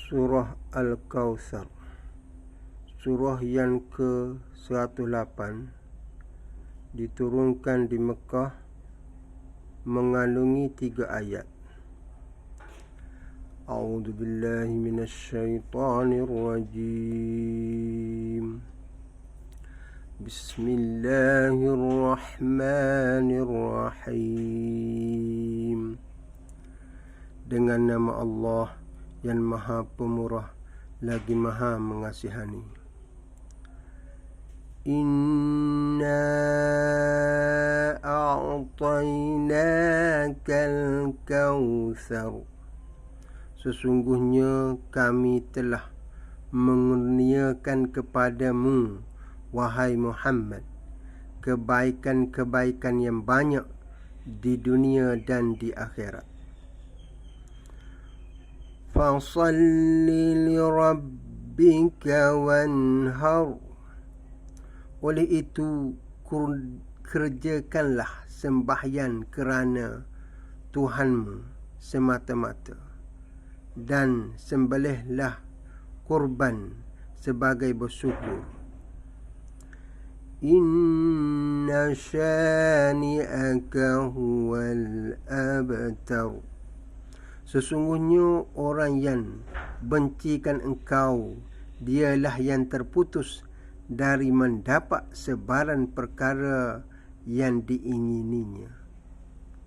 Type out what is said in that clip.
Surah Al-Kawthar, surah yang ke-108, diturunkan di Mekah, mengandungi 3 ayat. A'udzu billahi minasyaitonir rajim. Bismillahirrahmanirrahim. Dengan nama Allah yang Maha Pemurah lagi Maha Mengasihani. Inna a'tainakal kautsar. Sesungguhnya kami telah mengurniakan kepadamu, wahai Muhammad, kebaikan-kebaikan yang banyak di dunia dan di akhirat. Fasalli lirabbika wanhar. Oleh itu, kerjakanlah sembahyang kerana Tuhanmu semata-mata, dan sembelihlah kurban sebagai bersyukur. Inna syani'aka huwal abtar. Sesungguhnya orang yang bencikan engkau, dialah yang terputus dari mendapat sebaran perkara yang diingininya.